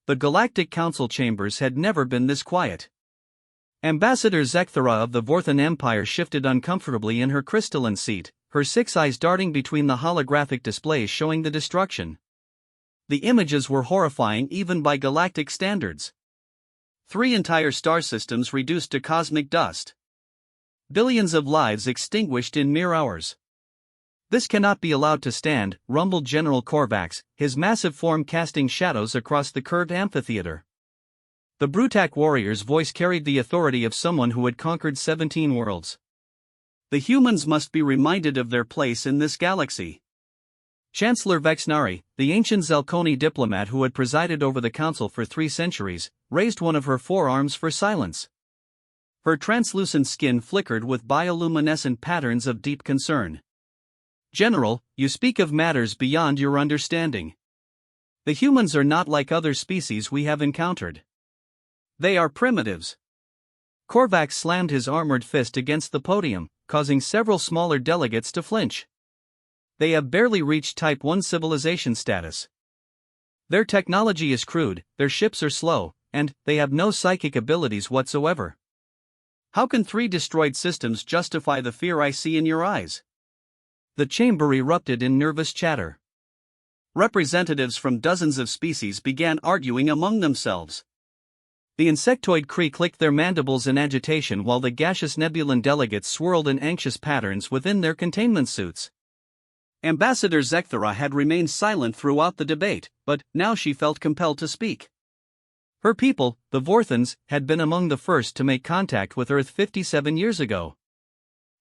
The Galactic Council chambers had never been this quiet. Ambassador Zekthara of the Vorthan Empire shifted uncomfortably in her crystalline seat, her six eyes darting between the holographic displays showing the destruction. The images were horrifying even by galactic standards. 3 entire star systems reduced to cosmic dust. Billions of lives extinguished in mere hours. This cannot be allowed to stand, rumbled General Korvax, his massive form casting shadows across the curved amphitheater. The Brutak warrior's voice carried the authority of someone who had conquered 17 worlds. The humans must be reminded of their place in this galaxy. Chancellor Vexnari, the ancient Zelkoni diplomat who had presided over the council for 3 centuries, raised one of her forearms for silence. Her translucent skin flickered with bioluminescent patterns of deep concern. General, you speak of matters beyond your understanding. The humans are not like other species we have encountered. They are primitives. Korvax slammed his armored fist against the podium, causing several smaller delegates to flinch. They have barely reached Type 1 civilization status. Their technology is crude, their ships are slow, and they have no psychic abilities whatsoever. How can 3 destroyed systems justify the fear I see in your eyes? The chamber erupted in nervous chatter. Representatives from dozens of species began arguing among themselves. The insectoid Kree clicked their mandibles in agitation while the gaseous Nebulan delegates swirled in anxious patterns within their containment suits. Ambassador Zekthara had remained silent throughout the debate, but now she felt compelled to speak. Her people, the Vorthans, had been among the first to make contact with Earth 57 years ago.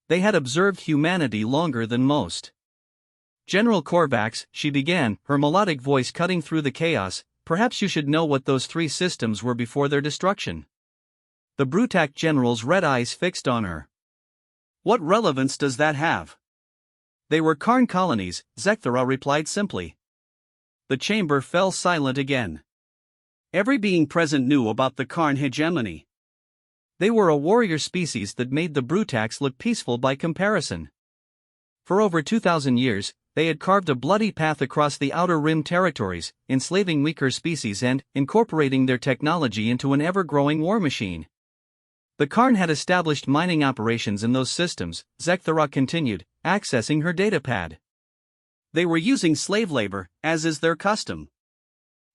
They had observed humanity longer than most. General Korvax, she began, her melodic voice cutting through the chaos, perhaps you should know what those 3 systems were before their destruction. The Brutak general's red eyes fixed on her. What relevance does that have? They were Karn colonies, Zekthara replied simply. The chamber fell silent again. Every being present knew about the Karn hegemony. They were a warrior species that made the Brutaks look peaceful by comparison. For over 2,000 years, they had carved a bloody path across the Outer Rim territories, enslaving weaker species and incorporating their technology into an ever-growing war machine. The Karn had established mining operations in those systems, Zekthara continued, accessing her datapad. They were using slave labor, as is their custom.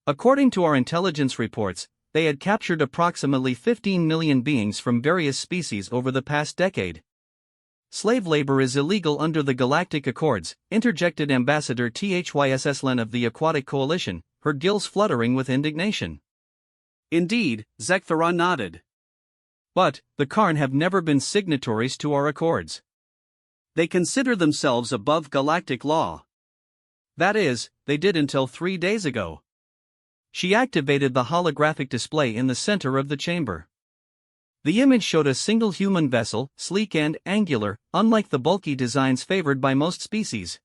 According to our intelligence reports, they had captured approximately 15 million beings from various species over the past decade. Slave labor is illegal under the Galactic Accords, interjected Ambassador Thyslen of the Aquatic Coalition, her gills fluttering with indignation. Indeed, Zekthara nodded. But, the Karn have never been signatories to our accords. They consider themselves above galactic law. That is, they did until 3 days ago. She activated the holographic display in the center of the chamber. The image showed a single human vessel, sleek and angular, unlike the bulky designs favored by most species.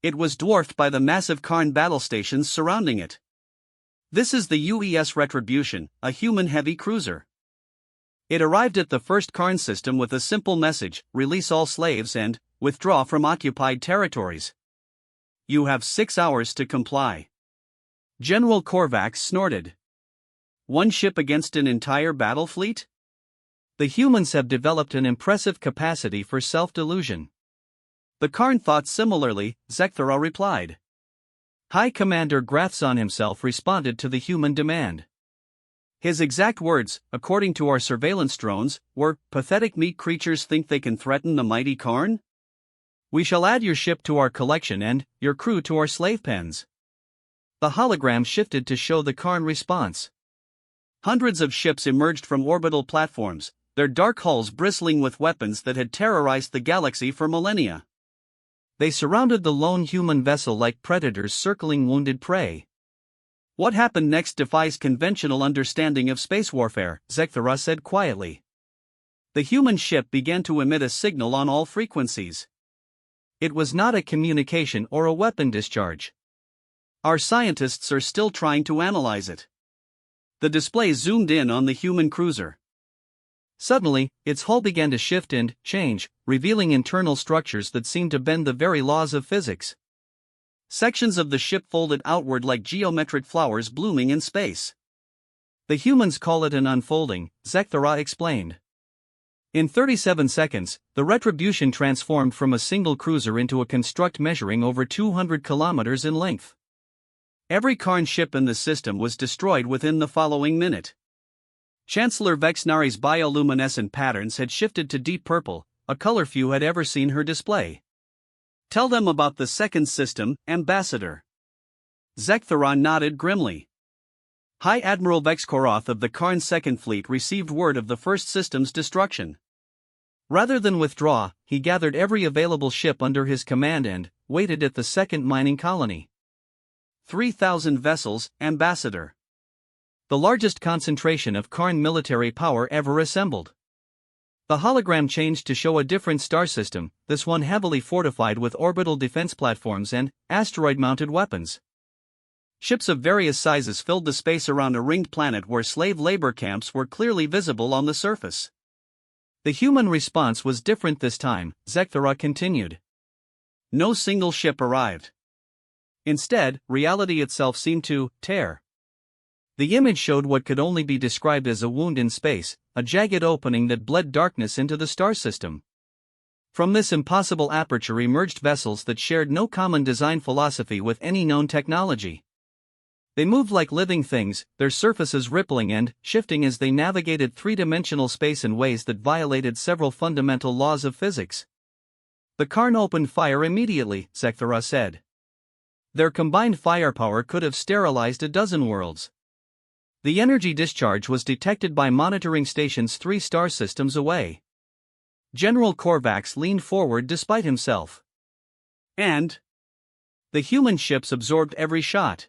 It was dwarfed by the massive Karn battle stations surrounding it. This is the UES Retribution, a human-heavy cruiser. It arrived at the first Karn system with a simple message: release all slaves and withdraw from occupied territories. You have 6 hours to comply. General Korvax snorted. 1 ship against an entire battle fleet? The humans have developed an impressive capacity for self-delusion. The Karn thought similarly, Zekthara replied. High Commander Grathzon himself responded to the human demand. His exact words, according to our surveillance drones, were, pathetic meat creatures think they can threaten the mighty Karn? We shall add your ship to our collection and your crew to our slave pens. The hologram shifted to show the Karn response. Hundreds of ships emerged from orbital platforms, their dark hulls bristling with weapons that had terrorized the galaxy for millennia. They surrounded the lone human vessel like predators circling wounded prey. What happened next defies conventional understanding of space warfare, Zekthara said quietly. The human ship began to emit a signal on all frequencies. It was not a communication or a weapon discharge. Our scientists are still trying to analyze it. The display zoomed in on the human cruiser. Suddenly, its hull began to shift and change, revealing internal structures that seemed to bend the very laws of physics. Sections of the ship folded outward like geometric flowers blooming in space. The humans call it an unfolding, Zekthara explained. In 37 seconds, the Retribution transformed from a single cruiser into a construct measuring over 200 kilometers in length. Every Karn ship in the system was destroyed within the following minute. Chancellor Vexnari's bioluminescent patterns had shifted to deep purple, a color few had ever seen her display. Tell them about the second system, Ambassador. Zekthara nodded grimly. High Admiral Vexkoroth of the Karn Second Fleet received word of the first system's destruction. Rather than withdraw, he gathered every available ship under his command and waited at the second mining colony. 3,000 vessels, Ambassador. The largest concentration of Karn military power ever assembled. The hologram changed to show a different star system, this one heavily fortified with orbital defense platforms and asteroid-mounted weapons. Ships of various sizes filled the space around a ringed planet where slave labor camps were clearly visible on the surface. The human response was different this time, Zekthara continued. No single ship arrived. Instead, reality itself seemed to tear. The image showed what could only be described as a wound in space, a jagged opening that bled darkness into the star system. From this impossible aperture emerged vessels that shared no common design philosophy with any known technology. They moved like living things, their surfaces rippling and shifting as they navigated three-dimensional space in ways that violated several fundamental laws of physics. The Karn opened fire immediately, Zekthara said. Their combined firepower could have sterilized a dozen worlds. The energy discharge was detected by monitoring stations 3 star systems away. General Korvax leaned forward despite himself. And the human ships absorbed every shot.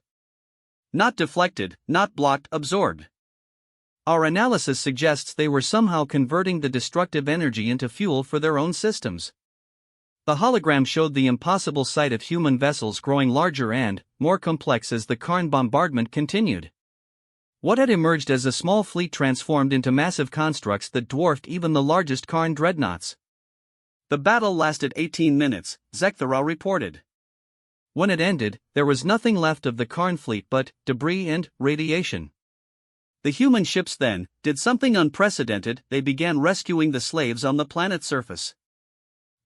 Not deflected, not blocked, absorbed. Our analysis suggests they were somehow converting the destructive energy into fuel for their own systems. The hologram showed the impossible sight of human vessels growing larger and more complex as the Karn bombardment continued. What had emerged as a small fleet transformed into massive constructs that dwarfed even the largest Karn dreadnoughts. The battle lasted 18 minutes, Zekthara reported. When it ended, there was nothing left of the Karn fleet but debris and radiation. The human ships then did something unprecedented, they began rescuing the slaves on the planet's surface.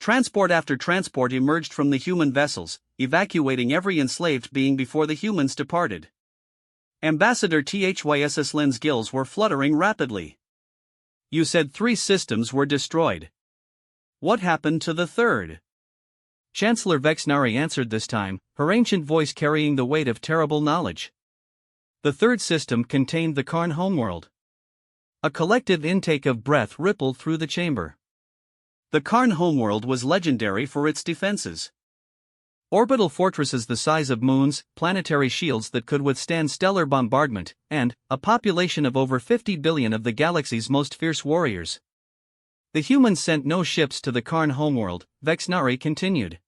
Transport after transport emerged from the human vessels, evacuating every enslaved being before the humans departed. Ambassador Thys Lynn's gills were fluttering rapidly. You said 3 systems were destroyed. What happened to the third? Chancellor Vexnari answered this time, her ancient voice carrying the weight of terrible knowledge. The third system contained the Karn homeworld. A collective intake of breath rippled through the chamber. The Karn homeworld was legendary for its defenses. Orbital fortresses the size of moons, planetary shields that could withstand stellar bombardment, and a population of over 50 billion of the galaxy's most fierce warriors. The humans sent no ships to the Karn homeworld, Vexnari continued.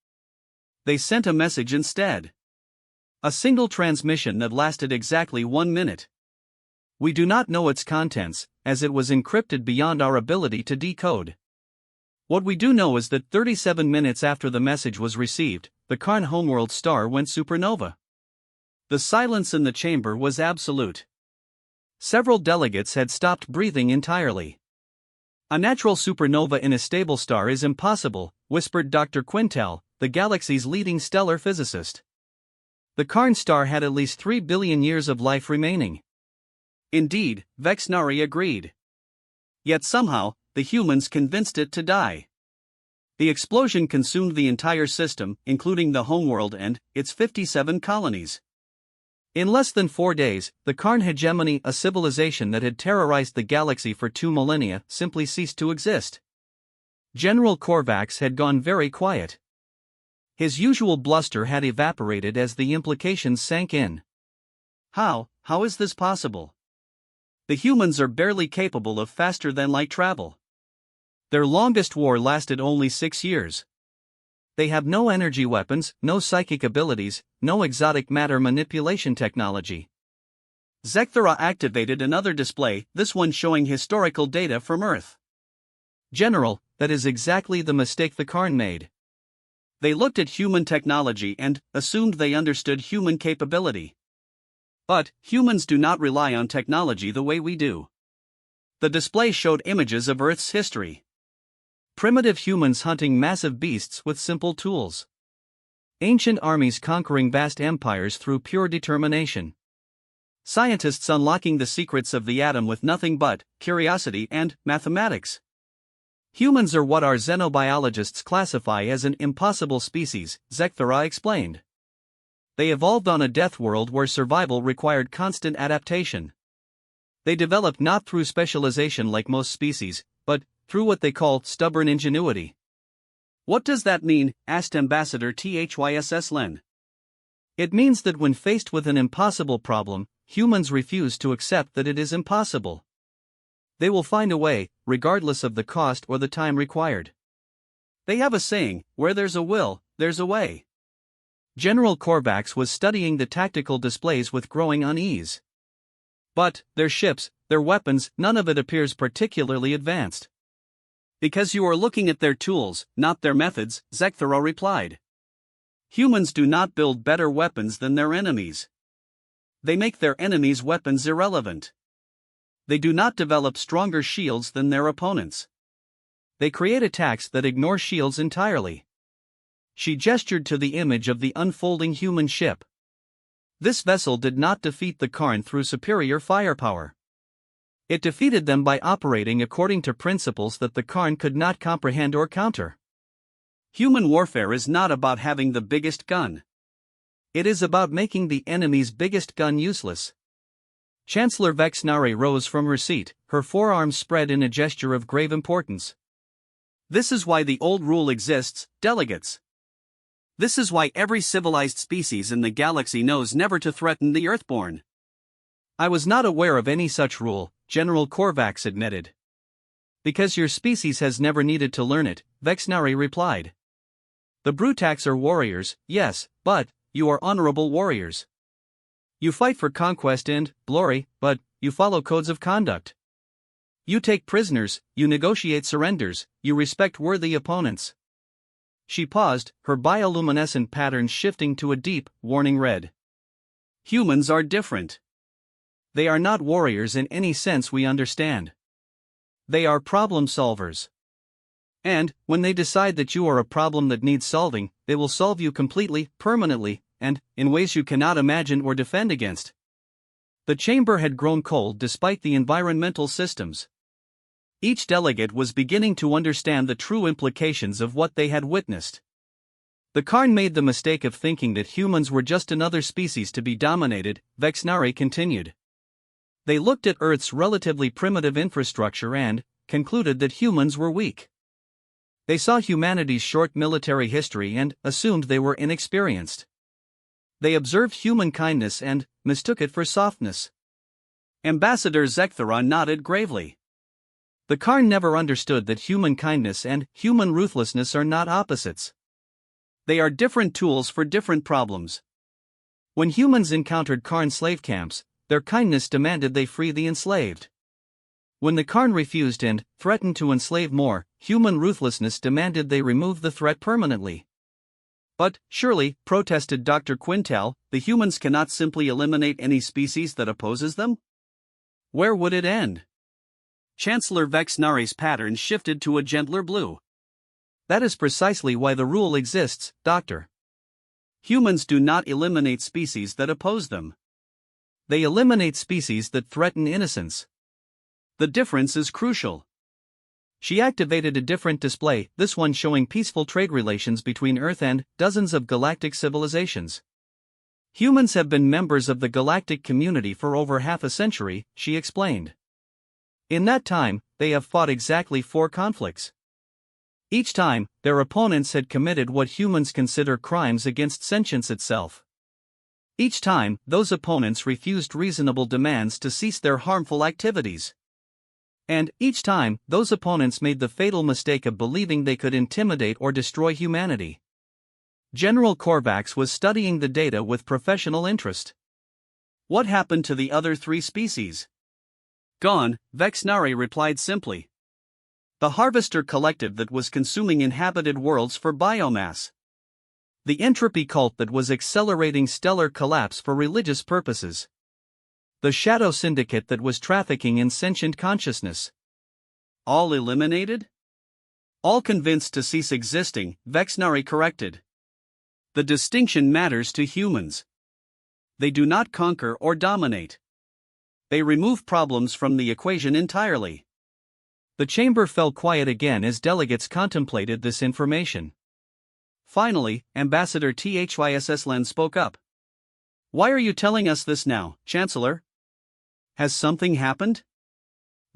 They sent a message instead. A single transmission that lasted exactly 1 minute. We do not know its contents, as it was encrypted beyond our ability to decode. What we do know is that 37 minutes after the message was received, the Karn homeworld star went supernova. The silence in the chamber was absolute. Several delegates had stopped breathing entirely. A natural supernova in a stable star is impossible, whispered Dr. Quintel, the galaxy's leading stellar physicist. The Karn star had at least 3 billion years of life remaining. Indeed, Vexnari agreed. Yet somehow, the humans convinced it to die. The explosion consumed the entire system, including the homeworld and its 57 colonies. In less than 4 days, the Karn hegemony, a civilization that had terrorized the galaxy for 2 millennia, simply ceased to exist. General Korvax had gone very quiet. His usual bluster had evaporated as the implications sank in. How is this possible? The humans are barely capable of faster-than-light travel. Their longest war lasted only 6 years. They have no energy weapons, no psychic abilities, no exotic matter manipulation technology. Zekthara activated another display, this one showing historical data from Earth. General, that is exactly the mistake the Karn made. They looked at human technology and assumed they understood human capability. But humans do not rely on technology the way we do. The display showed images of Earth's history. Primitive humans hunting massive beasts with simple tools. Ancient armies conquering vast empires through pure determination. Scientists unlocking the secrets of the atom with nothing but curiosity and mathematics. Humans are what our xenobiologists classify as an impossible species, Zekthera explained. They evolved on a death world where survival required constant adaptation. They developed not through specialization like most species, but through what they call stubborn ingenuity. What does that mean? Asked Ambassador THYSS Len. It means that when faced with an impossible problem, humans refuse to accept that it is impossible. They will find a way, regardless of the cost or the time required. They have a saying, where there's a will, there's a way. General Korvax was studying the tactical displays with growing unease. But their ships, their weapons, none of it appears particularly advanced. Because you are looking at their tools, not their methods, Zekthera replied. Humans do not build better weapons than their enemies. They make their enemies' weapons irrelevant. They do not develop stronger shields than their opponents. They create attacks that ignore shields entirely. She gestured to the image of the unfolding human ship. This vessel did not defeat the Karn through superior firepower. It defeated them by operating according to principles that the Karn could not comprehend or counter. Human warfare is not about having the biggest gun. It is about making the enemy's biggest gun useless. Chancellor Vexnari rose from her seat, her forearms spread in a gesture of grave importance. This is why the old rule exists, delegates. This is why every civilized species in the galaxy knows never to threaten the Earthborn. I was not aware of any such rule, General Korvax admitted. Because your species has never needed to learn it, Vexnari replied. The Brutax are warriors, yes, but you are honorable warriors. You fight for conquest and glory, but you follow codes of conduct. You take prisoners, you negotiate surrenders, you respect worthy opponents. She paused, her bioluminescent patterns shifting to a deep, warning red. Humans are different. They are not warriors in any sense we understand. They are problem solvers. And, when they decide that you are a problem that needs solving, they will solve you completely, permanently, and in ways you cannot imagine or defend against. The chamber had grown cold despite the environmental systems. Each delegate was beginning to understand the true implications of what they had witnessed. The Karn made the mistake of thinking that humans were just another species to be dominated, Vexnari continued. They looked at Earth's relatively primitive infrastructure and concluded that humans were weak. They saw humanity's short military history and assumed they were inexperienced. They observed human kindness and mistook it for softness. Ambassador Zekthera nodded gravely. The Karn never understood that human kindness and human ruthlessness are not opposites. They are different tools for different problems. When humans encountered Karn slave camps, their kindness demanded they free the enslaved. When the Karn refused and threatened to enslave more, human ruthlessness demanded they remove the threat permanently. But, surely, protested Dr. Quintal, the humans cannot simply eliminate any species that opposes them? Where would it end? Chancellor Vexnari's pattern shifted to a gentler blue. That is precisely why the rule exists, Doctor. Humans do not eliminate species that oppose them. They eliminate species that threaten innocence. The difference is crucial. She activated a different display, this one showing peaceful trade relations between Earth and dozens of galactic civilizations. Humans have been members of the galactic community for over half a century, she explained. In that time, they have fought exactly 4 conflicts. Each time, their opponents had committed what humans consider crimes against sentience itself. Each time, those opponents refused reasonable demands to cease their harmful activities. And, each time, those opponents made the fatal mistake of believing they could intimidate or destroy humanity. General Korvax was studying the data with professional interest. What happened to the other 3 species? Gone, Vexnari replied simply. The harvester collective that was consuming inhabited worlds for biomass. The entropy cult that was accelerating stellar collapse for religious purposes. The shadow syndicate that was trafficking in sentient consciousness. All eliminated? All convinced to cease existing, Vexnari corrected. The distinction matters to humans. They do not conquer or dominate. They remove problems from the equation entirely. The chamber fell quiet again as delegates contemplated this information. Finally, Ambassador THYSSLen spoke up. Why are you telling us this now, Chancellor? Has something happened?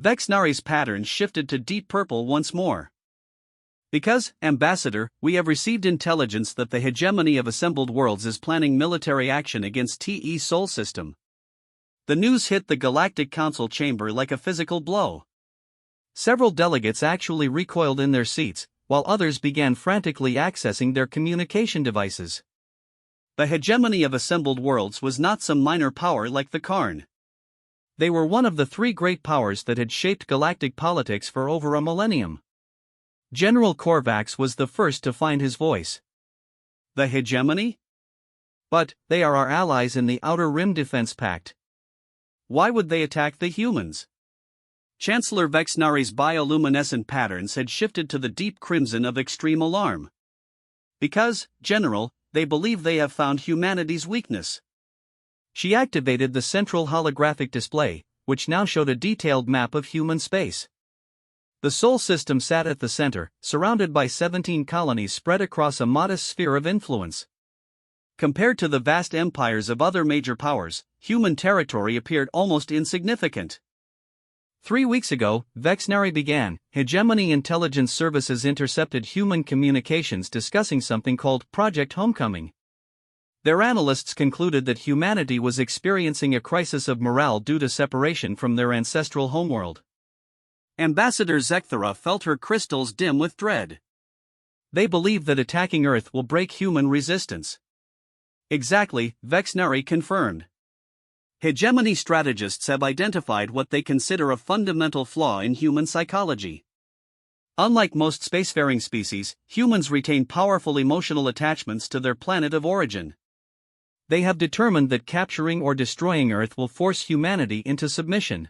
Vexnari's pattern shifted to deep purple once more. Because, Ambassador, we have received intelligence that the hegemony of assembled worlds is planning military action against TE Sol System. The news hit the Galactic Council chamber like a physical blow. Several delegates actually recoiled in their seats, while others began frantically accessing their communication devices. The hegemony of assembled worlds was not some minor power like the Karn. They were one of the three great powers that had shaped galactic politics for over a millennium. General Korvax was the first to find his voice. The hegemony? But they are our allies in the Outer Rim Defense Pact. Why would they attack the humans? Chancellor Vexnari's bioluminescent patterns had shifted to the deep crimson of extreme alarm. Because, General, they believe they have found humanity's weakness. She activated the central holographic display, which now showed a detailed map of human space. The Sol system sat at the center, surrounded by 17 colonies spread across a modest sphere of influence. Compared to the vast empires of other major powers, human territory appeared almost insignificant. 3 weeks ago, Vexnari began, Hegemony Intelligence Services intercepted human communications discussing something called Project Homecoming. Their analysts concluded that humanity was experiencing a crisis of morale due to separation from their ancestral homeworld. Ambassador Zekthara felt her crystals dim with dread. They believe that attacking Earth will break human resistance. Exactly, Vexnari confirmed. Hegemony strategists have identified what they consider a fundamental flaw in human psychology. Unlike most spacefaring species, humans retain powerful emotional attachments to their planet of origin. They have determined that capturing or destroying Earth will force humanity into submission.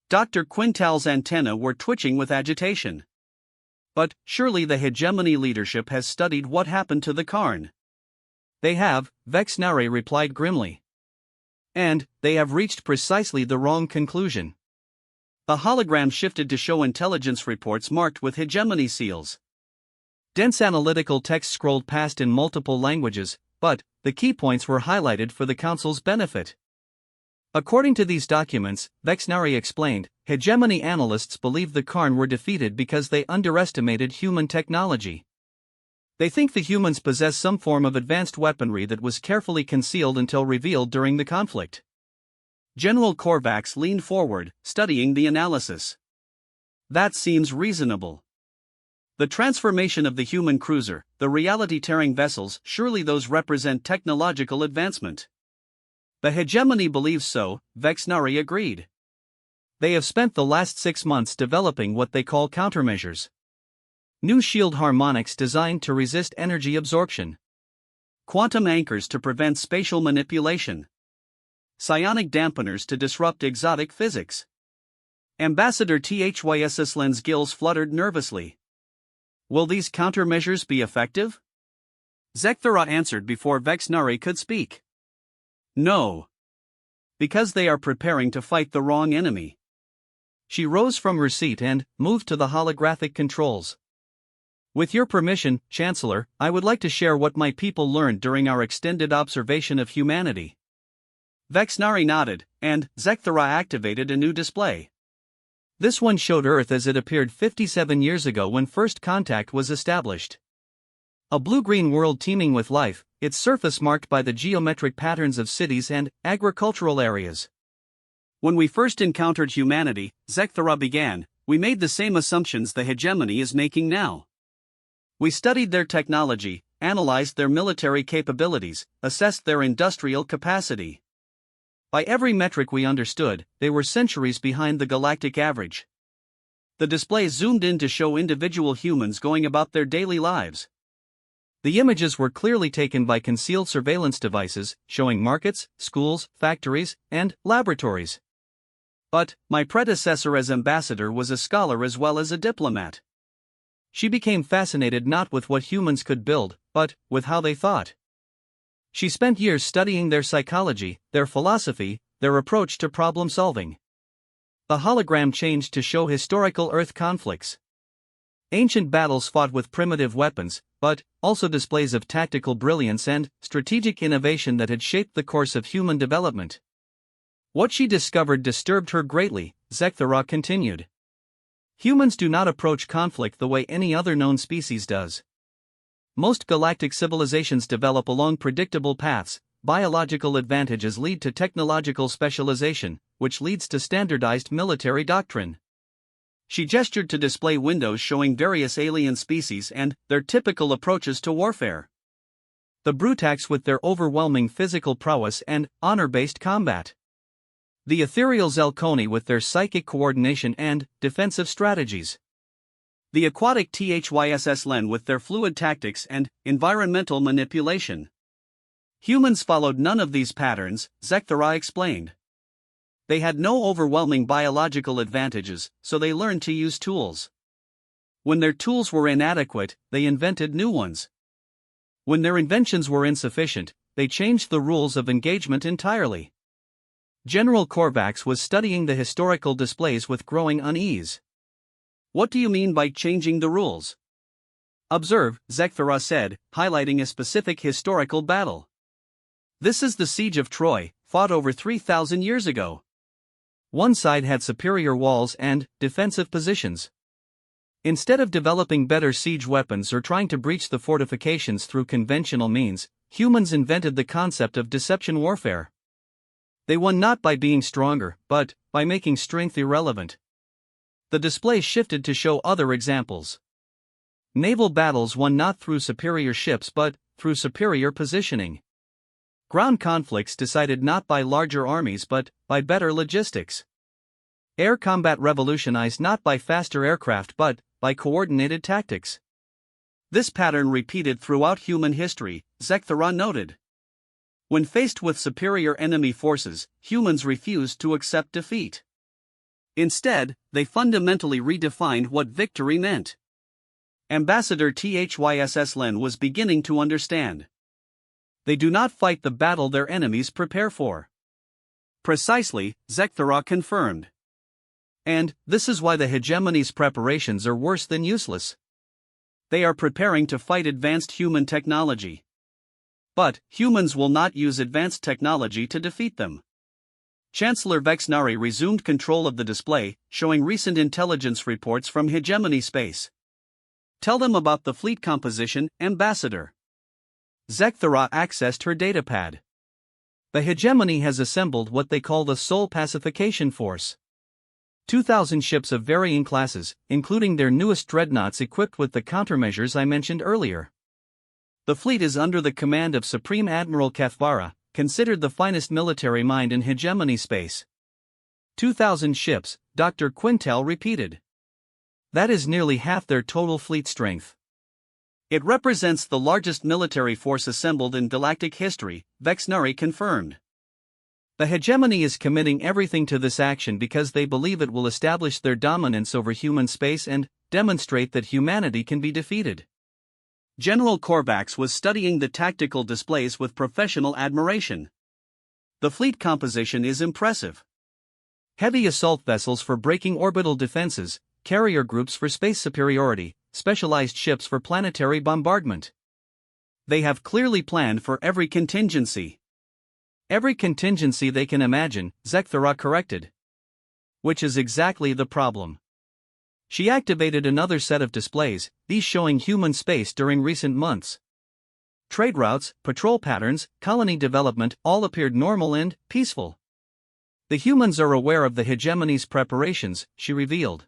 Dr. Quintal's antennae were twitching with agitation. But, surely the hegemony leadership has studied what happened to the Karn. They have, Vexnari replied grimly. And, they have reached precisely the wrong conclusion. The hologram shifted to show intelligence reports marked with hegemony seals. Dense analytical text scrolled past in multiple languages, but, the key points were highlighted for the Council's benefit. According to these documents, Vexnari explained, hegemony analysts believe the Karn were defeated because they underestimated human technology. They think the humans possess some form of advanced weaponry that was carefully concealed until revealed during the conflict. General Korvax leaned forward, studying the analysis. That seems reasonable. The transformation of the human cruiser, the reality-tearing vessels, surely those represent technological advancement. The hegemony believes so, Vexnari agreed. They have spent the last 6 months developing what they call countermeasures. New shield harmonics designed to resist energy absorption. Quantum anchors to prevent spatial manipulation. Psionic dampeners to disrupt exotic physics. Ambassador THYSSLen's gills fluttered nervously. Will these countermeasures be effective? Zekthara answered before Vexnari could speak. No. Because they are preparing to fight the wrong enemy. She rose from her seat and moved to the holographic controls. With your permission, Chancellor, I would like to share what my people learned during our extended observation of humanity. Vexnari nodded, and Zekthara activated a new display. This one showed Earth as it appeared 57 years ago when first contact was established. A blue-green world teeming with life, its surface marked by the geometric patterns of cities and agricultural areas. When we first encountered humanity, Zekthara began, we made the same assumptions the hegemony is making now. We studied their technology, analyzed their military capabilities, assessed their industrial capacity. By every metric we understood, they were centuries behind the galactic average. The display zoomed in to show individual humans going about their daily lives. The images were clearly taken by concealed surveillance devices, showing markets, schools, factories, and laboratories. But my predecessor as ambassador was a scholar as well as a diplomat. She became fascinated not with what humans could build, but with how they thought. She spent years studying their psychology, their philosophy, their approach to problem solving. The hologram changed to show historical Earth conflicts. Ancient battles fought with primitive weapons, but also displays of tactical brilliance and strategic innovation that had shaped the course of human development. What she discovered disturbed her greatly, Zekthara continued. Humans do not approach conflict the way any other known species does. Most galactic civilizations develop along predictable paths. Biological advantages lead to technological specialization, which leads to standardized military doctrine. She gestured to display windows showing various alien species and their typical approaches to warfare. The Brutax with their overwhelming physical prowess and honor-based combat. The ethereal Zelkoni with their psychic coordination and defensive strategies. The aquatic THYSS Len with their fluid tactics and environmental manipulation. Humans followed none of these patterns, Zekthara explained. They had no overwhelming biological advantages, so they learned to use tools. When their tools were inadequate, they invented new ones. When their inventions were insufficient, they changed the rules of engagement entirely. General Korvax was studying the historical displays with growing unease. What do you mean by changing the rules? Observe, Zekthara said, highlighting a specific historical battle. This is the Siege of Troy, fought over 3,000 years ago. One side had superior walls and defensive positions. Instead of developing better siege weapons or trying to breach the fortifications through conventional means, humans invented the concept of deception warfare. They won not by being stronger, but by making strength irrelevant. The display shifted to show other examples. Naval battles won not through superior ships but through superior positioning. Ground conflicts decided not by larger armies but by better logistics. Air combat revolutionized not by faster aircraft but by coordinated tactics. This pattern repeated throughout human history, Zekthara noted. When faced with superior enemy forces, humans refused to accept defeat. Instead, they fundamentally redefined what victory meant. Ambassador THYSS Len was beginning to understand. They do not fight the battle their enemies prepare for. Precisely, Zekthara confirmed. And this is why the hegemony's preparations are worse than useless. They are preparing to fight advanced human technology. But humans will not use advanced technology to defeat them. Chancellor Vexnari resumed control of the display, showing recent intelligence reports from hegemony space. Tell them about the fleet composition, Ambassador. Zekthara accessed her datapad. The hegemony has assembled what they call the Soul Pacification Force. 2,000 ships of varying classes, including their newest dreadnoughts equipped with the countermeasures I mentioned earlier. The fleet is under the command of Supreme Admiral Cathvara, considered the finest military mind in hegemony space. 2,000 ships, Dr. Quintel repeated. That is nearly half their total fleet strength. It represents the largest military force assembled in galactic history, Vexnari confirmed. The hegemony is committing everything to this action because they believe it will establish their dominance over human space and demonstrate that humanity can be defeated. General Korvax was studying the tactical displays with professional admiration. The fleet composition is impressive. Heavy assault vessels for breaking orbital defenses, carrier groups for space superiority, specialized ships for planetary bombardment. They have clearly planned for every contingency. Every contingency they can imagine, Zekthara corrected. Which is exactly the problem. She activated another set of displays, these showing human space during recent months. Trade routes, patrol patterns, colony development all appeared normal and peaceful. The humans are aware of the hegemony's preparations, she revealed.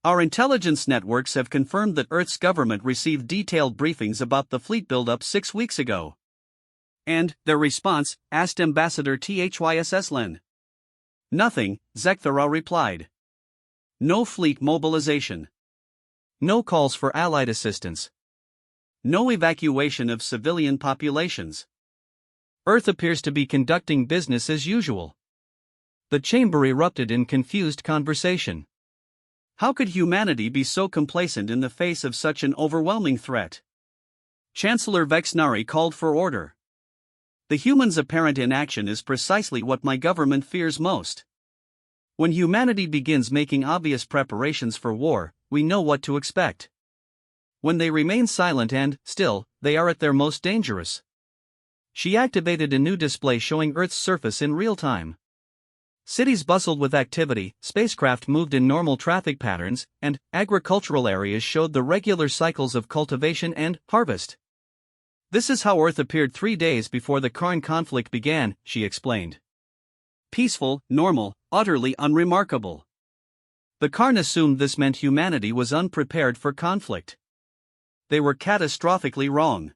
Our intelligence networks have confirmed that Earth's government received detailed briefings about the fleet buildup 6 weeks ago. And their response, asked Ambassador THYSS Len. Nothing, Zekthara replied. No fleet mobilization. No calls for allied assistance. No evacuation of civilian populations. Earth appears to be conducting business as usual. The chamber erupted in confused conversation. How could humanity be so complacent in the face of such an overwhelming threat? Chancellor Vexnari called for order. The humans' apparent inaction is precisely what my government fears most. When humanity begins making obvious preparations for war, we know what to expect. When they remain silent and, still, they are at their most dangerous. She activated a new display showing Earth's surface in real time. Cities bustled with activity, spacecraft moved in normal traffic patterns, and agricultural areas showed the regular cycles of cultivation and harvest. This is how Earth appeared 3 days before the Karn conflict began, she explained. Peaceful, normal, utterly unremarkable. The Karn assumed this meant humanity was unprepared for conflict. They were catastrophically wrong.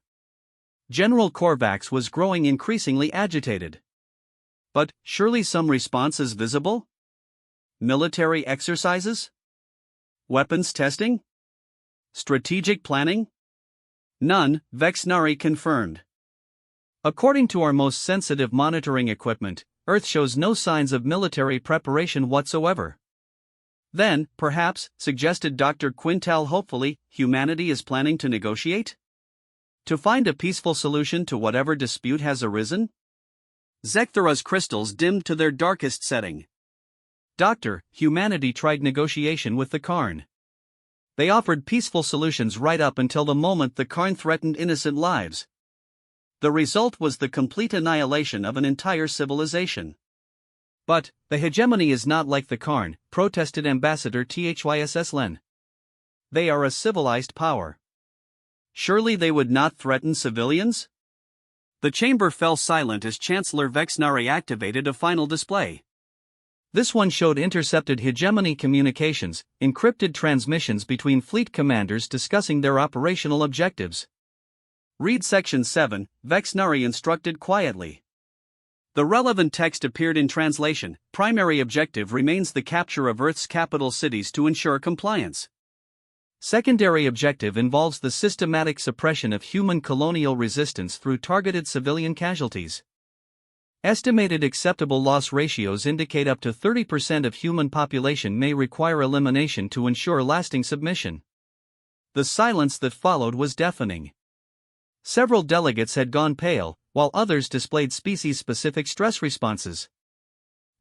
General Korvax was growing increasingly agitated. But, surely some response is visible? Military exercises? Weapons testing? Strategic planning? None, Vexnari confirmed. According to our most sensitive monitoring equipment, Earth shows no signs of military preparation whatsoever. Then, perhaps, suggested Dr. Quintal hopefully, humanity is planning to negotiate? To find a peaceful solution to whatever dispute has arisen? Zekthara's crystals dimmed to their darkest setting. Doctor, humanity tried negotiation with the Karn. They offered peaceful solutions right up until the moment the Karn threatened innocent lives. The result was the complete annihilation of an entire civilization. But, the hegemony is not like the Karn, protested Ambassador Thys Len. They are a civilized power. Surely they would not threaten civilians? The chamber fell silent as Chancellor Vexnari activated a final display. This one showed intercepted hegemony communications, encrypted transmissions between fleet commanders discussing their operational objectives. Read Section 7, Vexnari instructed quietly. The relevant text appeared in translation. Primary objective remains the capture of Earth's capital cities to ensure compliance. Secondary objective involves the systematic suppression of human colonial resistance through targeted civilian casualties. Estimated acceptable loss ratios indicate up to 30% of human population may require elimination to ensure lasting submission. The silence that followed was deafening. Several delegates had gone pale, while others displayed species-specific stress responses.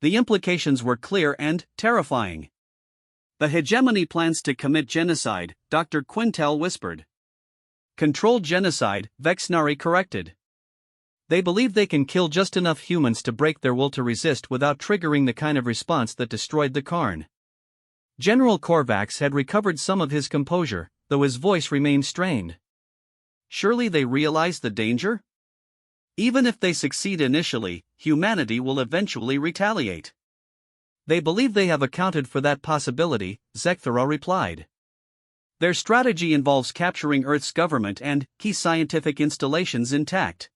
The implications were clear and terrifying. The hegemony plans to commit genocide, Dr. Quintal whispered. Controlled genocide, Vexnari corrected. They believe they can kill just enough humans to break their will to resist without triggering the kind of response that destroyed the Karn. General Korvax had recovered some of his composure, though his voice remained strained. Surely they realize the danger? Even if they succeed initially, humanity will eventually retaliate. They believe they have accounted for that possibility, Zekthara replied. Their strategy involves capturing Earth's government and key scientific installations intact.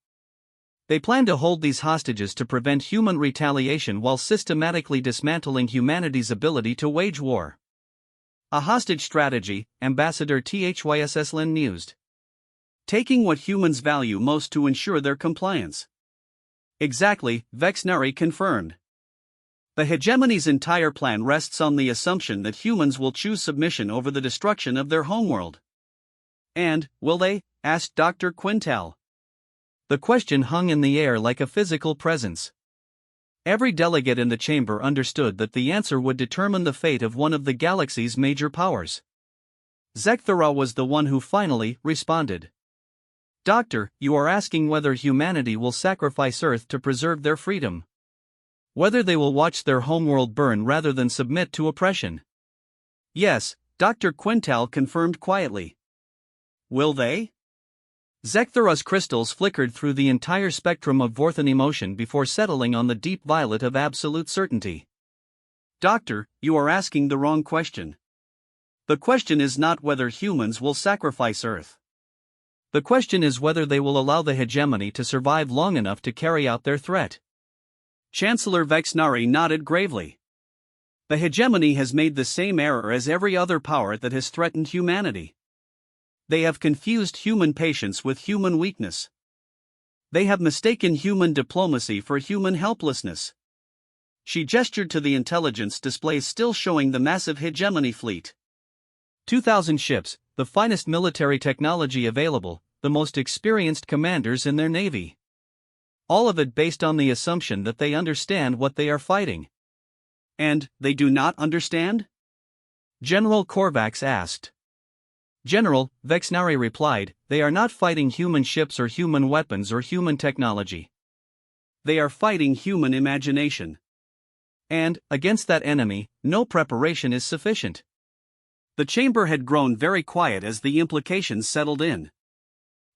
They plan to hold these hostages to prevent human retaliation while systematically dismantling humanity's ability to wage war. A hostage strategy, Ambassador Thys Len mused. Taking what humans value most to ensure their compliance. Exactly, Vexnari confirmed. The hegemony's entire plan rests on the assumption that humans will choose submission over the destruction of their homeworld. And, will they? Asked Dr. Quintal. The question hung in the air like a physical presence. Every delegate in the chamber understood that the answer would determine the fate of one of the galaxy's major powers. Zekthara was the one who finally responded. Doctor, you are asking whether humanity will sacrifice Earth to preserve their freedom. Whether they will watch their homeworld burn rather than submit to oppression. Yes, Dr. Quintal confirmed quietly. Will they? Zekthara's crystals flickered through the entire spectrum of Vorthan emotion before settling on the deep violet of absolute certainty. Doctor, you are asking the wrong question. The question is not whether humans will sacrifice Earth. The question is whether they will allow the hegemony to survive long enough to carry out their threat. Chancellor Vexnari nodded gravely. The hegemony has made the same error as every other power that has threatened humanity. They have confused human patience with human weakness. They have mistaken human diplomacy for human helplessness. She gestured to the intelligence displays still showing the massive hegemony fleet. 2,000 ships, the finest military technology available, the most experienced commanders in their navy. All of it based on the assumption that they understand what they are fighting. And they do not understand? General Korvax asked. General, Vexnari replied, they are not fighting human ships or human weapons or human technology. They are fighting human imagination. And, against that enemy, no preparation is sufficient. The chamber had grown very quiet as the implications settled in.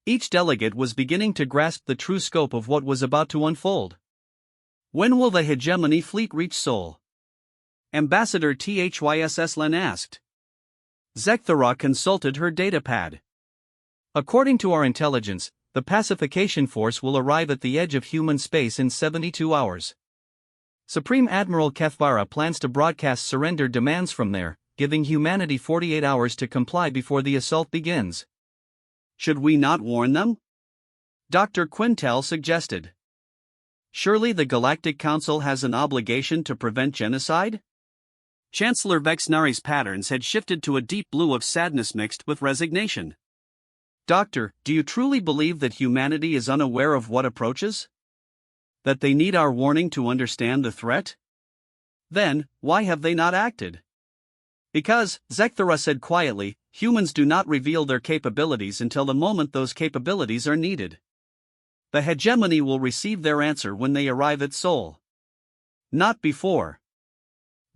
Each delegate was beginning to grasp the true scope of what was about to unfold. When will the hegemony fleet reach Seoul? Ambassador THYSS Len asked. Zekthara consulted her datapad. According to our intelligence, the pacification force will arrive at the edge of human space in 72 hours. Supreme Admiral Kethvara plans to broadcast surrender demands from there, giving humanity 48 hours to comply before the assault begins. Should we not warn them? Dr. Quintel suggested. Surely the Galactic Council has an obligation to prevent genocide? Chancellor Vexnari's patterns had shifted to a deep blue of sadness mixed with resignation. Doctor, do you truly believe that humanity is unaware of what approaches? That they need our warning to understand the threat? Then, why have they not acted? Because, Zekthara said quietly, humans do not reveal their capabilities until the moment those capabilities are needed. The hegemony will receive their answer when they arrive at Seoul. Not before.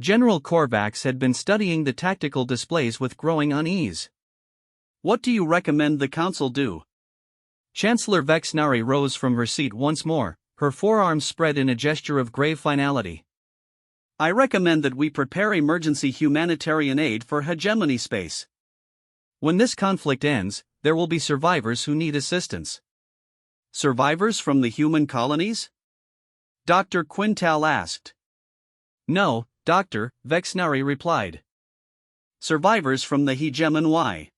General Korvax had been studying the tactical displays with growing unease. What do you recommend the Council do? Chancellor Vexnari rose from her seat once more, her forearms spread in a gesture of grave finality. I recommend that we prepare emergency humanitarian aid for hegemony space. When this conflict ends, there will be survivors who need assistance. Survivors from the human colonies? Dr. Quintal asked. No, Doctor, Vexnari replied. Survivors from the hegemony.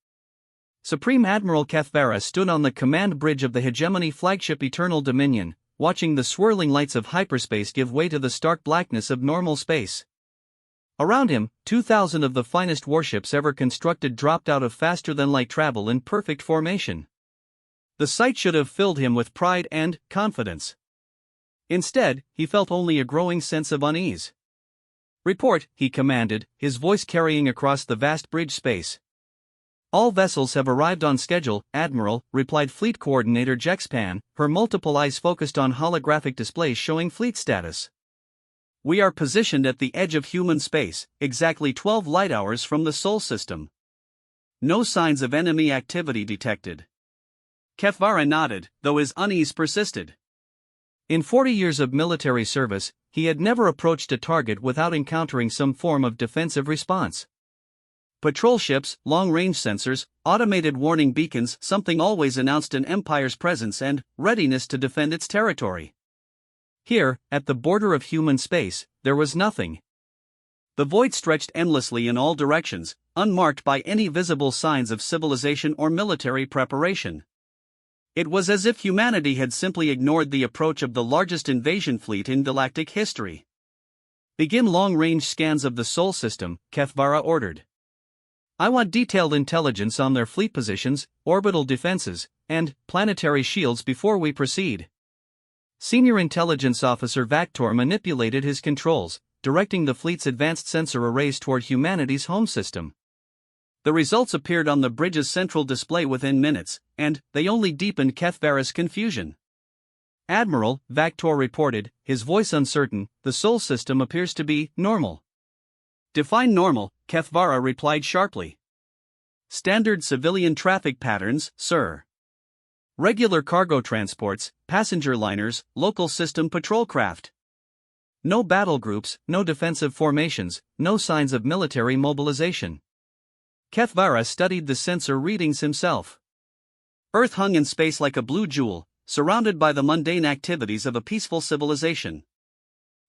Supreme Admiral Kethvara stood on the command bridge of the hegemony flagship Eternal Dominion, watching the swirling lights of hyperspace give way to the stark blackness of normal space. Around him, 2,000 of the finest warships ever constructed dropped out of faster-than-light travel in perfect formation. The sight should have filled him with pride and confidence. Instead, he felt only a growing sense of unease. Report, he commanded, his voice carrying across the vast bridge space. All vessels have arrived on schedule, Admiral, replied Fleet Coordinator Jexpan, her multiple eyes focused on holographic displays showing fleet status. We are positioned at the edge of human space, exactly 12 light hours from the Sol system. No signs of enemy activity detected. Kethvara nodded, though his unease persisted. In 40 years of military service, he had never approached a target without encountering some form of defensive response. Patrol ships, long-range sensors, automated warning beacons, something always announced an empire's presence and readiness to defend its territory. Here, at the border of human space, there was nothing. The void stretched endlessly in all directions, unmarked by any visible signs of civilization or military preparation. It was as if humanity had simply ignored the approach of the largest invasion fleet in galactic history. Begin long-range scans of the Sol system, Kethvara ordered. I want detailed intelligence on their fleet positions, orbital defenses, and planetary shields before we proceed. Senior Intelligence Officer Vactor manipulated his controls, directing the fleet's advanced sensor arrays toward humanity's home system. The results appeared on the bridge's central display within minutes, and they only deepened Kethvara's confusion. Admiral, Vactor reported, his voice uncertain, the Sol system appears to be normal. Define normal, Kethvara replied sharply. Standard civilian traffic patterns, sir. Regular cargo transports, passenger liners, local system patrol craft. No battle groups, no defensive formations, no signs of military mobilization. Kethvara studied the sensor readings himself. Earth hung in space like a blue jewel, surrounded by the mundane activities of a peaceful civilization.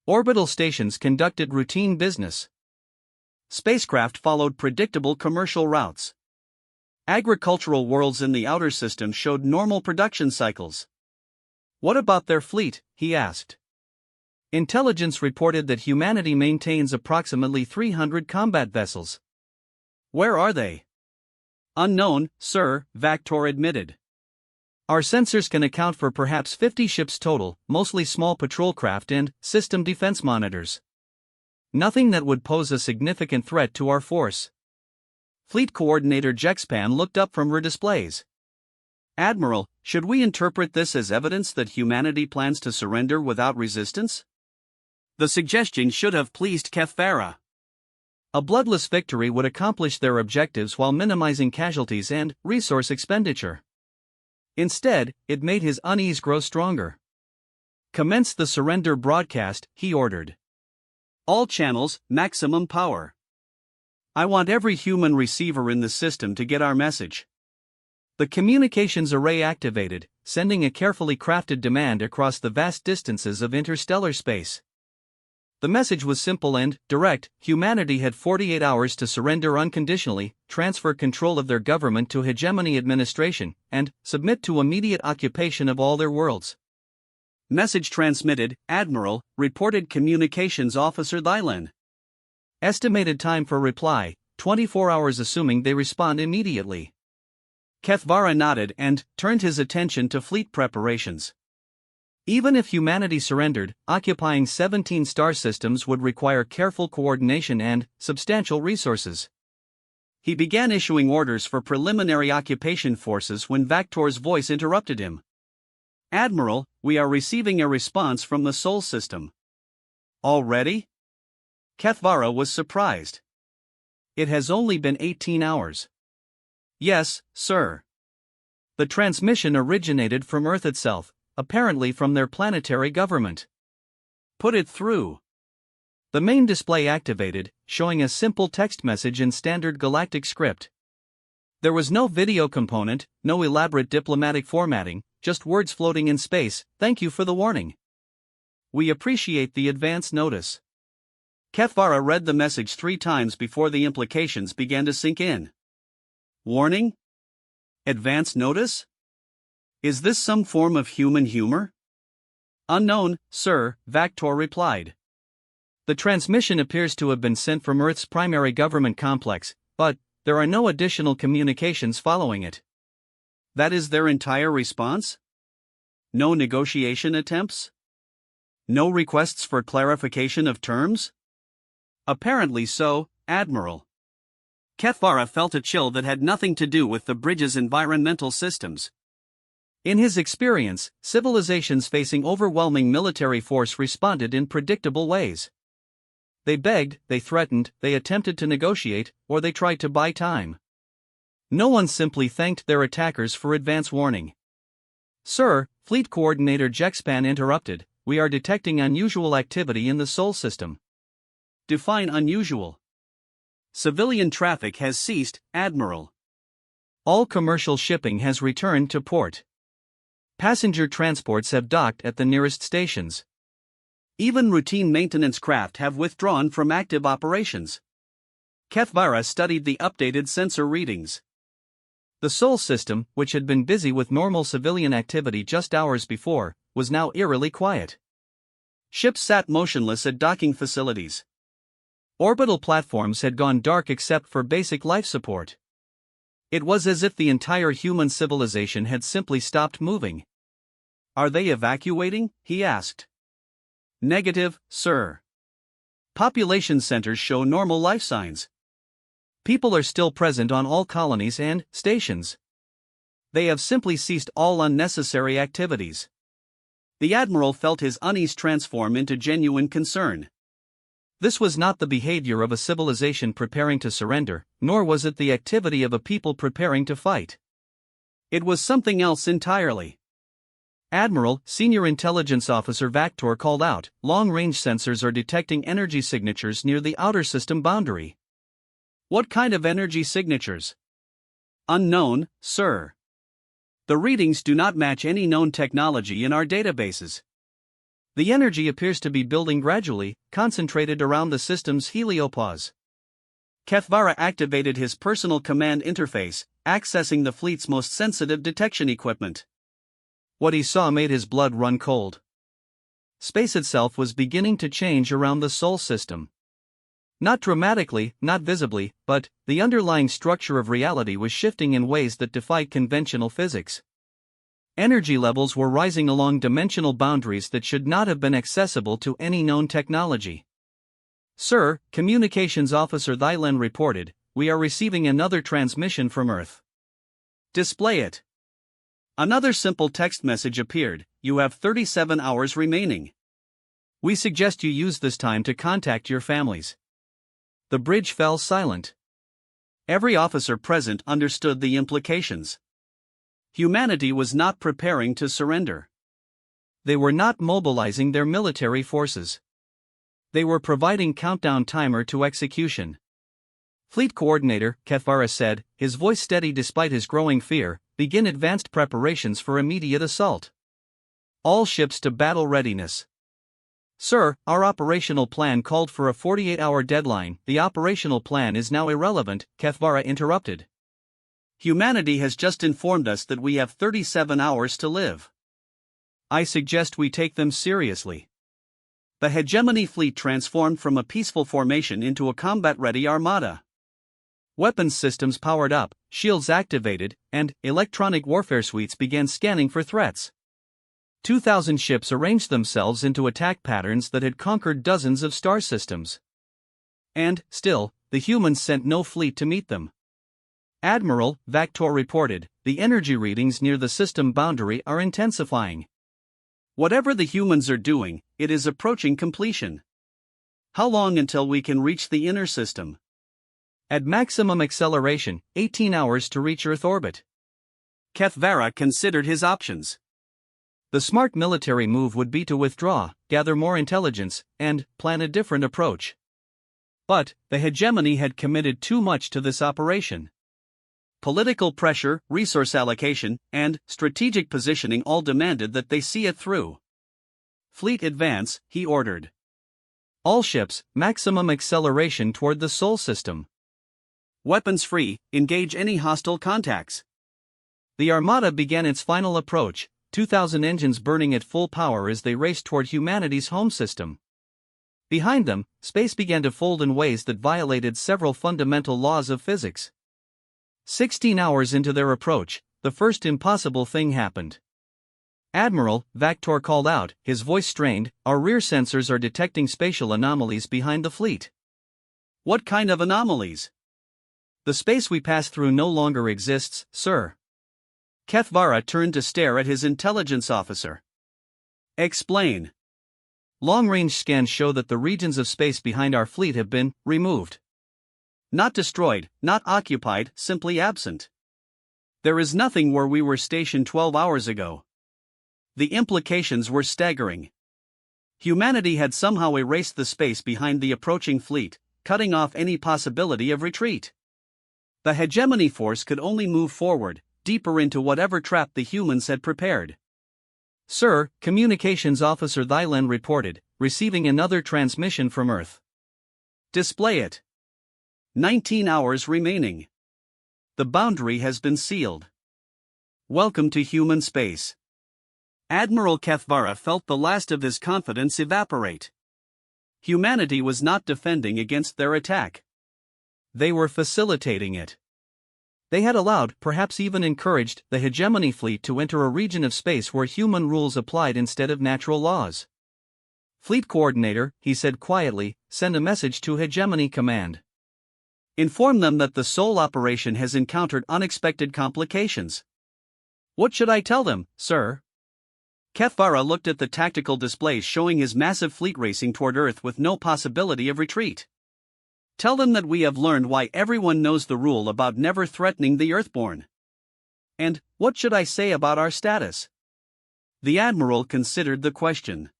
Orbital stations conducted routine business. Spacecraft followed predictable commercial routes. Agricultural worlds in the outer system showed normal production cycles. What about their fleet? He asked. Intelligence reported that humanity maintains approximately 300 combat vessels. Where are they? Unknown, sir, Vactor admitted. Our sensors can account for perhaps 50 ships total, mostly small patrol craft and system defense monitors. Nothing that would pose a significant threat to our force. Fleet Coordinator Jexpan looked up from her displays. Admiral, should we interpret this as evidence that humanity plans to surrender without resistance? The suggestion should have pleased Kefvara. A bloodless victory would accomplish their objectives while minimizing casualties and resource expenditure. Instead, it made his unease grow stronger. Commence the surrender broadcast, he ordered. All channels, maximum power. I want every human receiver in the system to get our message. The communications array activated, sending a carefully crafted demand across the vast distances of interstellar space. The message was simple and direct: humanity had 48 hours to surrender unconditionally, transfer control of their government to hegemony administration, and submit to immediate occupation of all their worlds. Message transmitted, Admiral, reported Communications Officer Thylan. Estimated time for reply, 24 hours assuming they respond immediately. Kefvara nodded and turned his attention to fleet preparations. Even if humanity surrendered, occupying 17 star systems would require careful coordination and substantial resources. He began issuing orders for preliminary occupation forces when Vactor's voice interrupted him. Admiral, we are receiving a response from the Sol system. Already? Kefvara was surprised. It has only been 18 hours. Yes, sir. The transmission originated from Earth itself, apparently from their planetary government. Put it through. The main display activated, showing a simple text message in standard galactic script. There was no video component, no elaborate diplomatic formatting, just words floating in space. Thank you for the warning. We appreciate the advance notice. Kefvara read the message 3 times before the implications began to sink in. Warning? Advance notice? Is this some form of human humor? Unknown, sir, Vactor replied. The transmission appears to have been sent from Earth's primary government complex, but there are no additional communications following it. That is their entire response? No negotiation attempts? No requests for clarification of terms? Apparently so, Admiral. Kefvara felt a chill that had nothing to do with the bridge's environmental systems. In his experience, civilizations facing overwhelming military force responded in predictable ways. They begged, they threatened, they attempted to negotiate, or they tried to buy time. No one simply thanked their attackers for advance warning. Sir, Fleet Coordinator Jexpan interrupted, we are detecting unusual activity in the Sol system. Define unusual. Civilian traffic has ceased, Admiral. All commercial shipping has returned to port. Passenger transports have docked at the nearest stations. Even routine maintenance craft have withdrawn from active operations. Kefvara studied the updated sensor readings. The Sol system, which had been busy with normal civilian activity just hours before, was now eerily quiet. Ships sat motionless at docking facilities. Orbital platforms had gone dark except for basic life support. It was as if the entire human civilization had simply stopped moving. Are they evacuating? He asked. Negative, sir. Population centers show normal life signs. People are still present on all colonies and stations. They have simply ceased all unnecessary activities. The Admiral felt his unease transform into genuine concern. This was not the behavior of a civilization preparing to surrender, nor was it the activity of a people preparing to fight. It was something else entirely. Admiral, Senior Intelligence Officer Vactor called out, long-range sensors are detecting energy signatures near the outer system boundary. What kind of energy signatures? Unknown, sir. The readings do not match any known technology in our databases. The energy appears to be building gradually, concentrated around the system's heliopause. Kefvara activated his personal command interface, accessing the fleet's most sensitive detection equipment. What he saw made his blood run cold. Space itself was beginning to change around the Sol system. Not dramatically, not visibly, but the underlying structure of reality was shifting in ways that defied conventional physics. Energy levels were rising along dimensional boundaries that should not have been accessible to any known technology. "Sir," Communications Officer Thylen reported, "we are receiving another transmission from Earth." "Display it." Another simple text message appeared: "You have 37 hours remaining. We suggest you use this time to contact your families." The bridge fell silent. Every officer present understood the implications. Humanity was not preparing to surrender. They were not mobilizing their military forces. They were providing countdown timer to execution. Fleet Coordinator Kethvara said, his voice steady despite his growing fear, "Begin advanced preparations for immediate assault. All ships to battle readiness." "Sir, our operational plan called for a 48-hour deadline." "The operational plan is now irrelevant," Kethvara interrupted. "Humanity has just informed us that we have 37 hours to live. I suggest we take them seriously." The hegemony fleet transformed from a peaceful formation into a combat-ready armada. Weapons systems powered up, shields activated, and electronic warfare suites began scanning for threats. 2,000 ships arranged themselves into attack patterns that had conquered dozens of star systems. And, still, the humans sent no fleet to meet them. Admiral Vactor reported, "The energy readings near the system boundary are intensifying. Whatever the humans are doing, it is approaching completion. How long until we can reach the inner system?" "At maximum acceleration, 18 hours to reach Earth orbit." Kethvara considered his options. The smart military move would be to withdraw, gather more intelligence, and plan a different approach. But the hegemony had committed too much to this operation. Political pressure, resource allocation, and strategic positioning all demanded that they see it through. "Fleet advance," he ordered. "All ships, maximum acceleration toward the Sol system. Weapons free, engage any hostile contacts." The Armada began its final approach, 2,000 engines burning at full power as they raced toward humanity's home system. Behind them, space began to fold in ways that violated several fundamental laws of physics. 16 hours into their approach, the first impossible thing happened. "Admiral," Vactor called out, his voice strained, "our rear sensors are detecting spatial anomalies behind the fleet." "What kind of anomalies?" "The space we pass through no longer exists, sir." Kethvara turned to stare at his intelligence officer. "Explain." "Long-range scans show that the regions of space behind our fleet have been removed. Not destroyed, not occupied, simply absent. There is nothing where we were stationed 12 hours ago." The implications were staggering. Humanity had somehow erased the space behind the approaching fleet, cutting off any possibility of retreat. The hegemony force could only move forward, deeper into whatever trap the humans had prepared. "Sir," Communications Officer Thylen reported, receiving another transmission from Earth. "Display it." 19 hours remaining. The boundary has been sealed. Welcome to human space. Admiral Kethvara felt the last of his confidence evaporate. Humanity was not defending against their attack. They were facilitating it. They had allowed, perhaps even encouraged, the hegemony fleet to enter a region of space where human rules applied instead of natural laws. "Fleet Coordinator," he said quietly, "send a message to Hegemony Command. Inform them that the Sol operation has encountered unexpected complications." "What should I tell them, sir?" Kethvara looked at the tactical displays showing his massive fleet racing toward Earth with no possibility of retreat. "Tell them that we have learned why everyone knows the rule about never threatening the Earthborn." "And what should I say about our status?" The Admiral considered the question.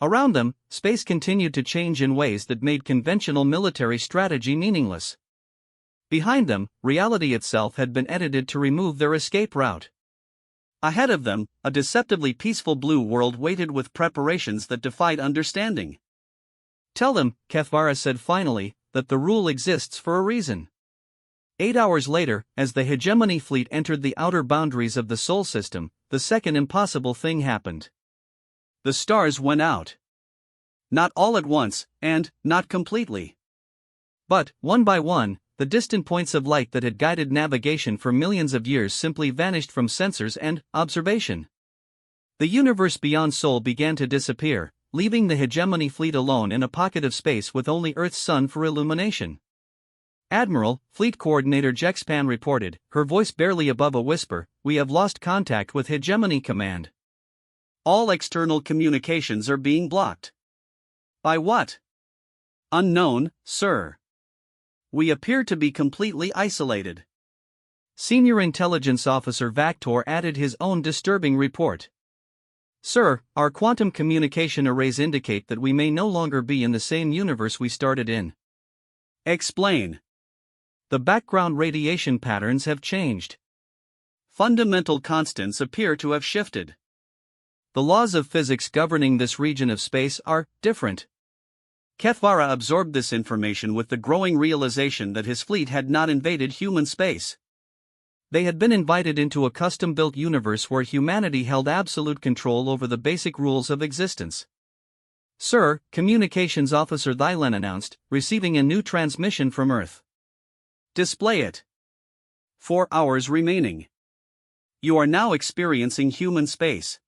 Around them, space continued to change in ways that made conventional military strategy meaningless. Behind them, reality itself had been edited to remove their escape route. Ahead of them, a deceptively peaceful blue world waited with preparations that defied understanding. "Tell them," Kethvara said finally, "that the rule exists for a reason. 8 hours later, as the hegemony fleet entered the outer boundaries of the Sol system, the second impossible thing happened. The stars went out. Not all at once, and not completely. But, one by one, the distant points of light that had guided navigation for millions of years simply vanished from sensors and observation. The universe beyond Sol began to disappear, leaving the hegemony fleet alone in a pocket of space with only Earth's sun for illumination. Admiral, Fleet Coordinator Jexpan reported, her voice barely above a whisper, "We have lost contact with Hegemony Command. All external communications are being blocked." "By what?" "Unknown, sir. We appear to be completely isolated." Senior Intelligence Officer Vactor added his own disturbing report. "Sir, our quantum communication arrays indicate that we may no longer be in the same universe we started in." "Explain." "The background radiation patterns have changed. Fundamental constants appear to have shifted. The laws of physics governing this region of space are different." Kefvara absorbed this information with the growing realization that his fleet had not invaded human space. They had been invited into a custom-built universe where humanity held absolute control over the basic rules of existence. "Sir," Communications Officer Thylen announced, receiving a new transmission from Earth. "Display it." 4 hours remaining. You are now experiencing human space.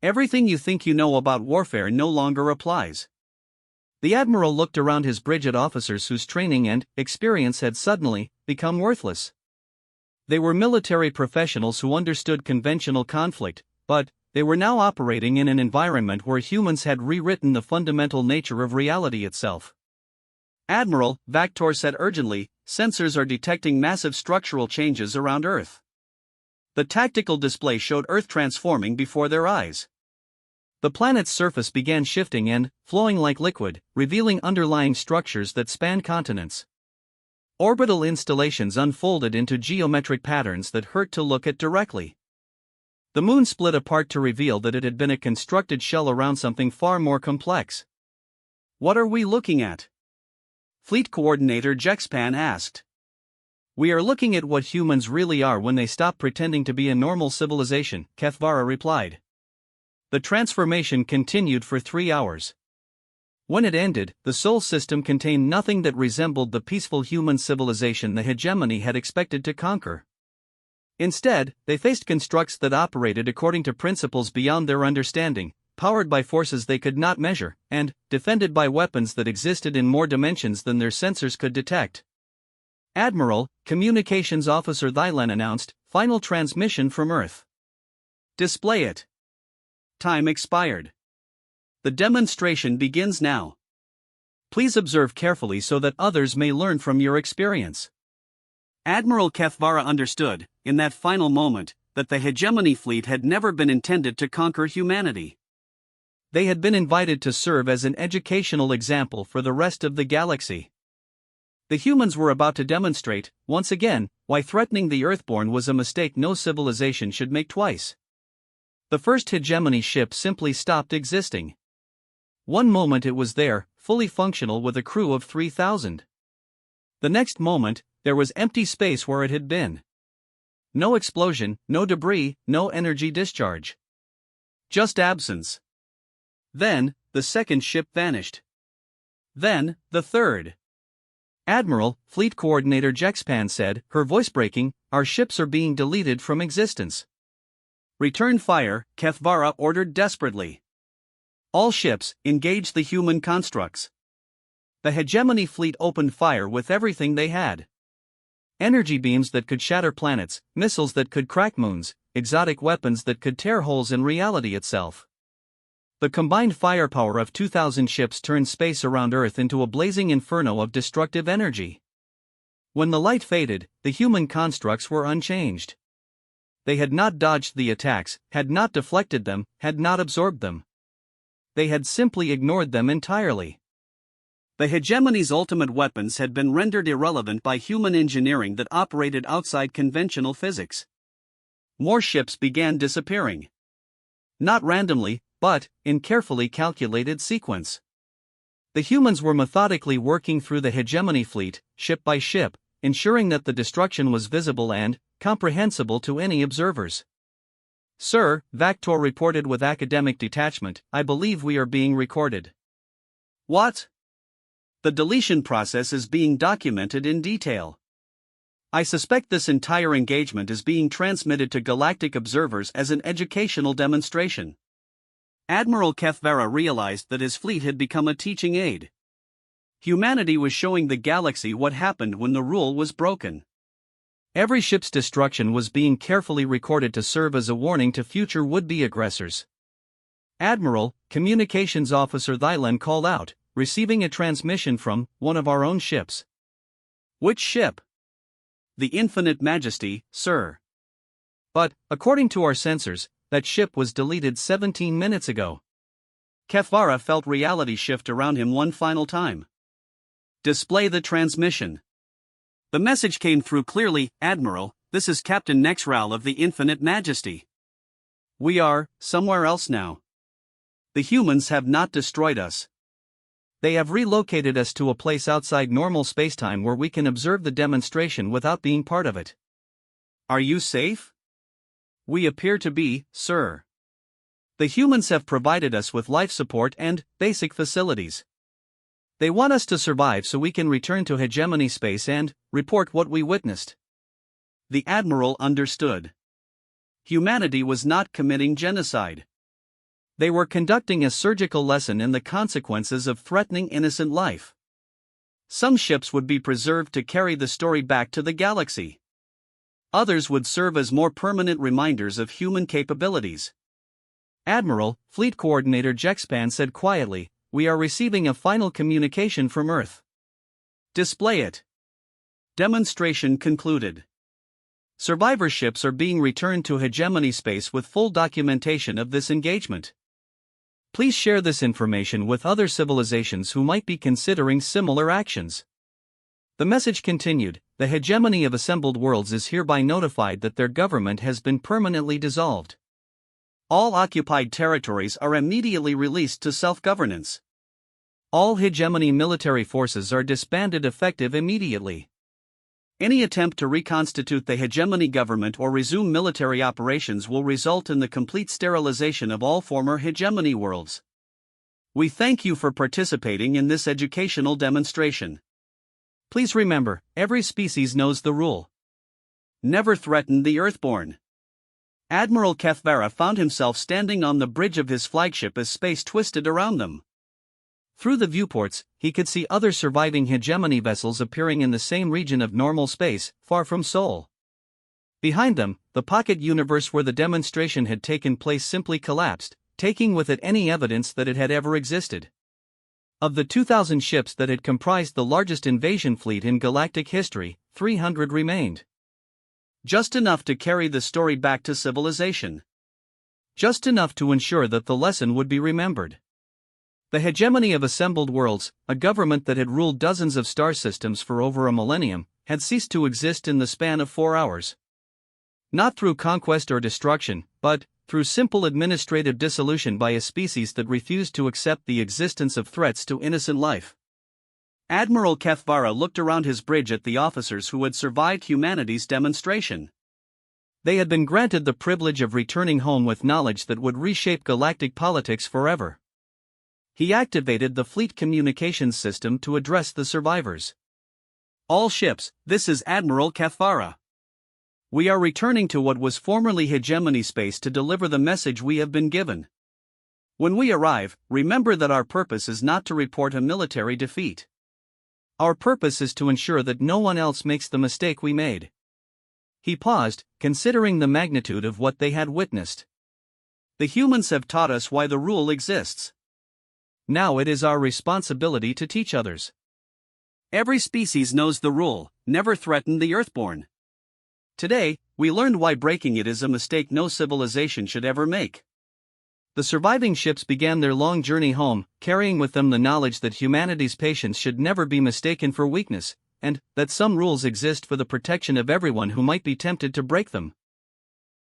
Everything you think you know about warfare no longer applies. The Admiral looked around his bridge at officers whose training and experience had suddenly become worthless. They were military professionals who understood conventional conflict, but they were now operating in an environment where humans had rewritten the fundamental nature of reality itself. "Admiral," Vactor said urgently, "sensors are detecting massive structural changes around Earth." The tactical display showed Earth transforming before their eyes. The planet's surface began shifting and flowing like liquid, revealing underlying structures that spanned continents. Orbital installations unfolded into geometric patterns that hurt to look at directly. The moon split apart to reveal that it had been a constructed shell around something far more complex. "What are we looking at?" Fleet Coordinator Jexpan asked. "We are looking at what humans really are when they stop pretending to be a normal civilization," Kefvara replied. The transformation continued for 3 hours. When it ended, the Sol system contained nothing that resembled the peaceful human civilization the hegemony had expected to conquer. Instead, they faced constructs that operated according to principles beyond their understanding, powered by forces they could not measure, and defended by weapons that existed in more dimensions than their sensors could detect. "Admiral," Communications Officer Thylen announced, "final transmission from Earth." "Display it." Time expired. The demonstration begins now. Please observe carefully so that others may learn from your experience. Admiral Kefvara understood, in that final moment, that the hegemony fleet had never been intended to conquer humanity. They had been invited to serve as an educational example for the rest of the galaxy. The humans were about to demonstrate, once again, why threatening the Earthborn was a mistake no civilization should make twice. The first hegemony ship simply stopped existing. One moment it was there, fully functional with a crew of 3,000. The next moment, there was empty space where it had been. No explosion, no debris, no energy discharge. Just absence. Then, the second ship vanished. Then, the third. "Admiral," Fleet Coordinator Jexpan said, her voice breaking, "our ships are being deleted from existence." "Return fire," Kefvara ordered desperately. "All ships, engage the human constructs." The hegemony fleet opened fire with everything they had. Energy beams that could shatter planets, missiles that could crack moons, exotic weapons that could tear holes in reality itself. The combined firepower of 2,000 ships turned space around Earth into a blazing inferno of destructive energy. When the light faded, the human constructs were unchanged. They had not dodged the attacks, had not deflected them, had not absorbed them. They had simply ignored them entirely. The hegemony's ultimate weapons had been rendered irrelevant by human engineering that operated outside conventional physics. More ships began disappearing. Not randomly, but in carefully calculated sequence. The humans were methodically working through the hegemony fleet, ship by ship, ensuring that the destruction was visible and comprehensible to any observers. "Sir," Vactor reported with academic detachment, "I believe we are being recorded." "What?" "The deletion process is being documented in detail. I suspect this entire engagement is being transmitted to galactic observers as an educational demonstration." Admiral Kethvara realized that his fleet had become a teaching aid. Humanity was showing the galaxy what happened when the rule was broken. Every ship's destruction was being carefully recorded to serve as a warning to future would-be aggressors. "Admiral," Communications Officer Thylan called out, receiving a transmission from one of our own ships. "Which ship?" "The Infinite Majesty, sir." "But, according to our sensors, that ship was deleted 17 minutes ago." Kethvara felt reality shift around him one final time. "Display the transmission." The message came through clearly. "Admiral, this is Captain Nexral of the Infinite Majesty. We are somewhere else now. The humans have not destroyed us. They have relocated us to a place outside normal spacetime where we can observe the demonstration without being part of it." "Are you safe?" "We appear to be, sir. The humans have provided us with life support and basic facilities. They want us to survive so we can return to hegemony space and report what we witnessed." The Admiral understood. Humanity was not committing genocide. They were conducting a surgical lesson in the consequences of threatening innocent life. Some ships would be preserved to carry the story back to the galaxy. Others would serve as more permanent reminders of human capabilities. "Admiral," Fleet Coordinator Jexpan said quietly, "we are receiving a final communication from Earth." "Display it." Demonstration concluded. Survivor ships are being returned to hegemony space with full documentation of this engagement. Please share this information with other civilizations who might be considering similar actions. The message continued, "The hegemony of assembled worlds is hereby notified that their government has been permanently dissolved. All occupied territories are immediately released to self-governance. All hegemony military forces are disbanded effective immediately. Any attempt to reconstitute the hegemony government or resume military operations will result in the complete sterilization of all former hegemony worlds. We thank you for participating in this educational demonstration. Please remember, every species knows the rule. Never threaten the Earthborn." Admiral Kethvara found himself standing on the bridge of his flagship as space twisted around them. Through the viewports, he could see other surviving hegemony vessels appearing in the same region of normal space, far from Sol. Behind them, the pocket universe where the demonstration had taken place simply collapsed, taking with it any evidence that it had ever existed. Of the 2,000 ships that had comprised the largest invasion fleet in galactic history, 300 remained. Just enough to carry the story back to civilization. Just enough to ensure that the lesson would be remembered. The hegemony of assembled worlds, a government that had ruled dozens of star systems for over a millennium, had ceased to exist in the span of 4 hours. Not through conquest or destruction, but through simple administrative dissolution by a species that refused to accept the existence of threats to innocent life. Admiral Kethvara looked around his bridge at the officers who had survived humanity's demonstration. They had been granted the privilege of returning home with knowledge that would reshape galactic politics forever. He activated the fleet communications system to address the survivors. "All ships, this is Admiral Kethvara. We are returning to what was formerly hegemony space to deliver the message we have been given. When we arrive, remember that our purpose is not to report a military defeat. Our purpose is to ensure that no one else makes the mistake we made." He paused, considering the magnitude of what they had witnessed. "The humans have taught us why the rule exists. Now it is our responsibility to teach others. Every species knows the rule, never threaten the Earthborn. Today, we learned why breaking it is a mistake no civilization should ever make." The surviving ships began their long journey home, carrying with them the knowledge that humanity's patience should never be mistaken for weakness, and that some rules exist for the protection of everyone who might be tempted to break them.